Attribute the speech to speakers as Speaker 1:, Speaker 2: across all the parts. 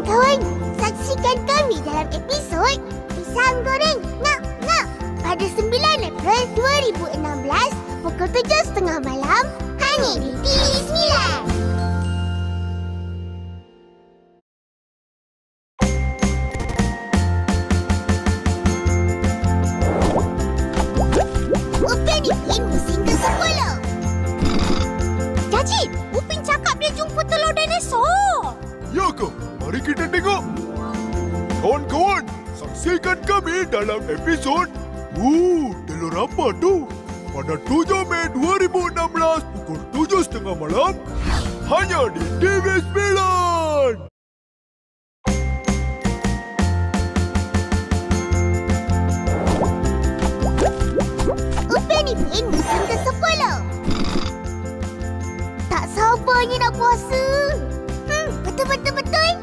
Speaker 1: Kawan-kawan, saksikan kami dalam episod Pisang Goreng Ngap Ngap pada 9 April 2016 pukul 7.30 malam hanya di TV9. Upin Ipin musim ke-10.
Speaker 2: Cacik, Upin cakap dia jumpa telur dinosaur.
Speaker 3: Ya ke? Mari kita tengok. Kawan-kawan, saksikan kami dalam episod telur apa tu? Pada 7 Mei 2016 pukul 7.30 malam hanya di TV9.
Speaker 1: Upin Ipin musim ke-10. Tak sabarnya nak puasa. Betul.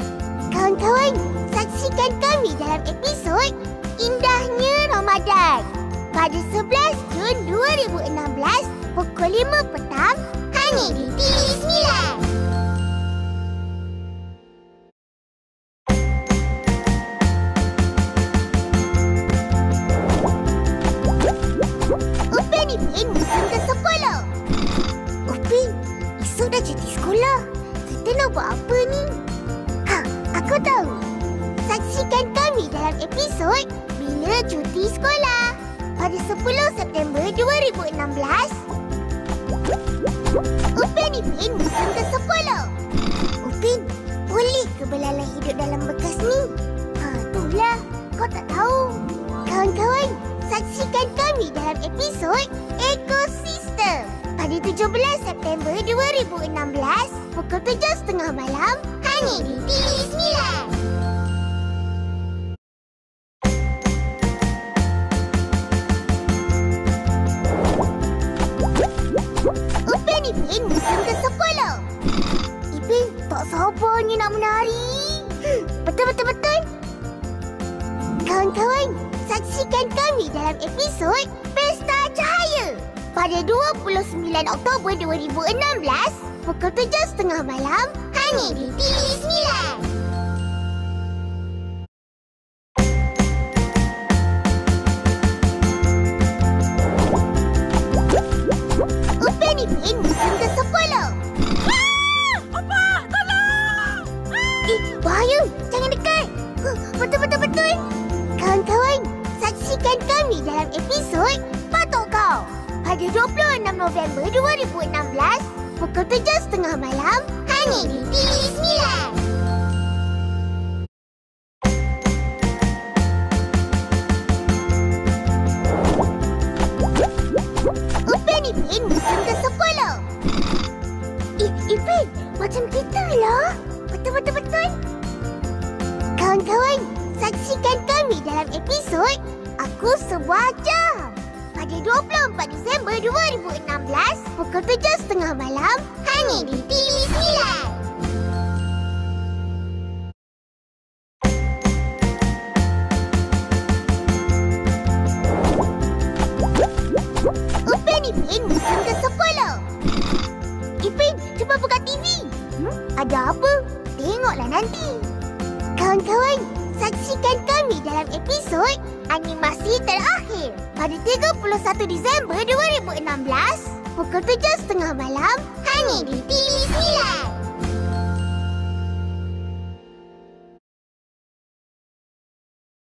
Speaker 1: Kawan-kawan, saksikan kami dalam episod Indahnya Ramadan pada 11 Jun 2016 pukul 5 petang hanya di TV9. Upin Ipin musim ke-10. Upin, esok dah cuti sekolah. Kita nak buat apa ni? Aku tahu. Saksikan kami dalam episod Bila Cuti Sekolah pada 10 September 2016. Upin Ipin musim ke-10. Upin, boleh ke belalai hidup dalam bekas ni? Itulah. Kau tak tahu. Kawan-kawan, saksikan kami dalam episod Ekosistem pada 17 September 2016 pukul 7.30 malam hanya di TV9. Upin Ipin musim ke-10. Ipin, tak sabarnya nak menari. Betul. Kawan-kawan, saksikan kami dalam episod Pesta Cahaya pada 29 Oktober 2016 pukul 7.30 malam hanya di TV9. Upin Ipin musim ke-10.
Speaker 2: Opa, tolong!
Speaker 1: Bahaya! Jangan dekat! Betul. Kawan-kawan, saksikan kami dalam episod Patok Kau pada 26 November 2016 pukul 7.30 malam hanya di TV9. Upin Ipin musim ke-10. Ipin, macam kita lah. Betul. Kawan-kawan, saksikan kami dalam episod Aku Sebuah Jam pada 24 Disember 2016 pukul 7.30 malam hanya di TV9. Upin Ipin musim ke-10. Ipin, cuba buka TV. Ada apa? Tengoklah nanti. Kawan-kawan, saksikan kami dalam episod Animasi Terakhir pada 31 Disember 2016 pukul 7.30 malam hanya di TV9.